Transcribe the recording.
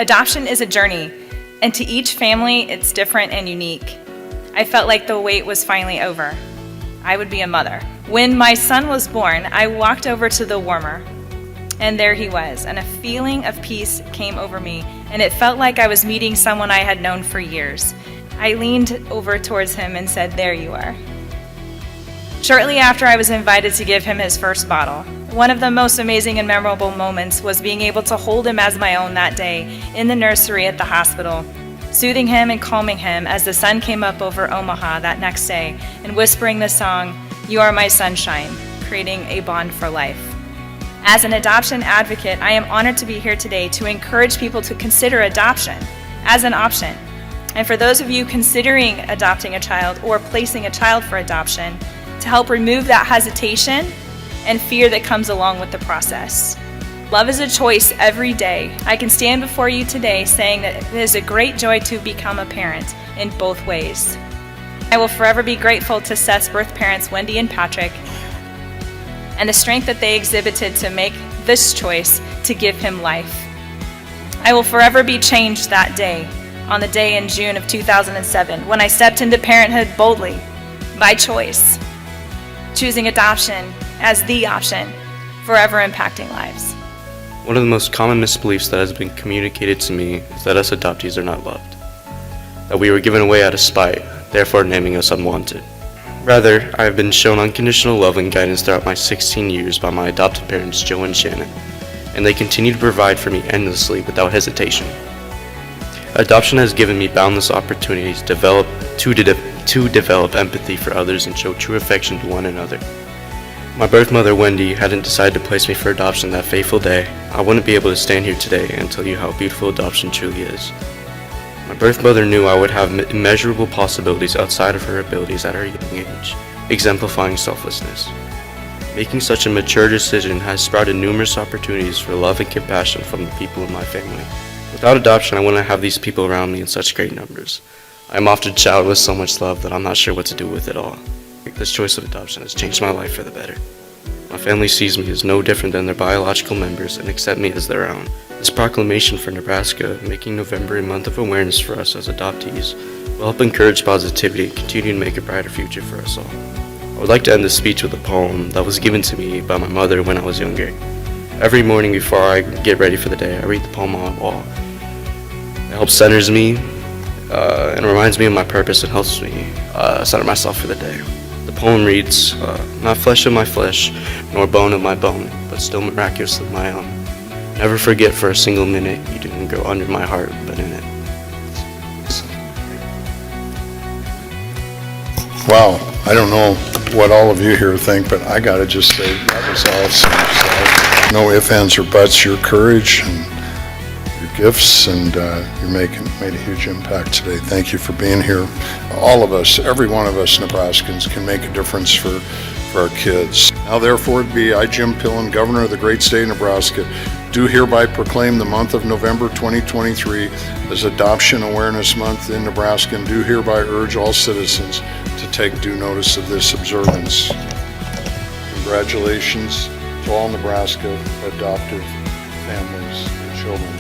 Adoption is a journey, and to each family, it's different and unique. I felt like the wait was finally over. I would be a mother. When my son was born, I walked over to the warmer, and there he was, and a feeling of peace came over me, and it felt like I was meeting someone I had known for years. I leaned over towards him and said, "There you are." Shortly after, I was invited to give him his first bottle. One of the most amazing and memorable moments was being able to hold him as my own that day in the nursery at the hospital, soothing him and calming him as the sun came up over Omaha that next day and whispering the song, "You Are My Sunshine," creating a bond for life. As an adoption advocate, I am honored to be here today to encourage people to consider adoption as an option. And for those of you considering adopting a child or placing a child for adoption, to help remove that hesitation and fear that comes along with the process. Love is a choice every day. I can stand before you today saying that it is a great joy to become a parent in both ways. I will forever be grateful to Seth's birth parents, Wendy and Patrick, and the strength that they exhibited to make this choice to give him life. I will forever be changed that day, on the day in June of 2007, when I stepped into parenthood boldly, by choice, choosing adoption as the option, forever impacting lives. One of the most common misbeliefs that has been communicated to me is that us adoptees are not loved, that we were given away out of spite, therefore naming us unwanted. Rather, I have been shown unconditional love and guidance throughout my 16 years by my adopted parents, Joe and Shannon, and they continue to provide for me endlessly without hesitation. Adoption has given me boundless opportunities to develop empathy for others and show true affection to one another. If my birth mother, Wendy, hadn't decided to place me for adoption that fateful day, I wouldn't be able to stand here today and tell you how beautiful adoption truly is. My birth mother knew I would have immeasurable possibilities outside of her abilities at her young age, exemplifying selflessness. Making such a mature decision has sprouted numerous opportunities for love and compassion from the people in my family. Without adoption, I wouldn't have these people around me in such great numbers. I am often showered with so much love that I'm not sure what to do with it all. This choice of adoption has changed my life for the better. My family sees me as no different than their biological members and accept me as their own. This proclamation for Nebraska, making November a month of awareness for us as adoptees, will help encourage positivity and continue to make a brighter future for us all. I would like to end this speech with a poem that was given to me by my mother when I was younger. Every morning before I get ready for the day, I read the poem on the wall. It helps centers me and reminds me of my purpose and helps me center myself for the day. The poem reads, "Not flesh of my flesh, nor bone of my bone, but still miraculously my own. Never forget for a single minute you didn't grow under my heart, but in it." Wow, I don't know what all of you here think, but I gotta just say that was awesome. So, no ifs, ands, or buts. Your courage and your gifts, and you made a huge impact today. Thank you for being here. All of us, every one of us Nebraskans, can make a difference for our kids. Now therefore be I, Jim Pillen, Governor of the great state of Nebraska, do hereby proclaim the month of November 2023 as Adoption Awareness Month in Nebraska, and do hereby urge all citizens to take due notice of this observance. Congratulations to all Nebraska adoptive families and children.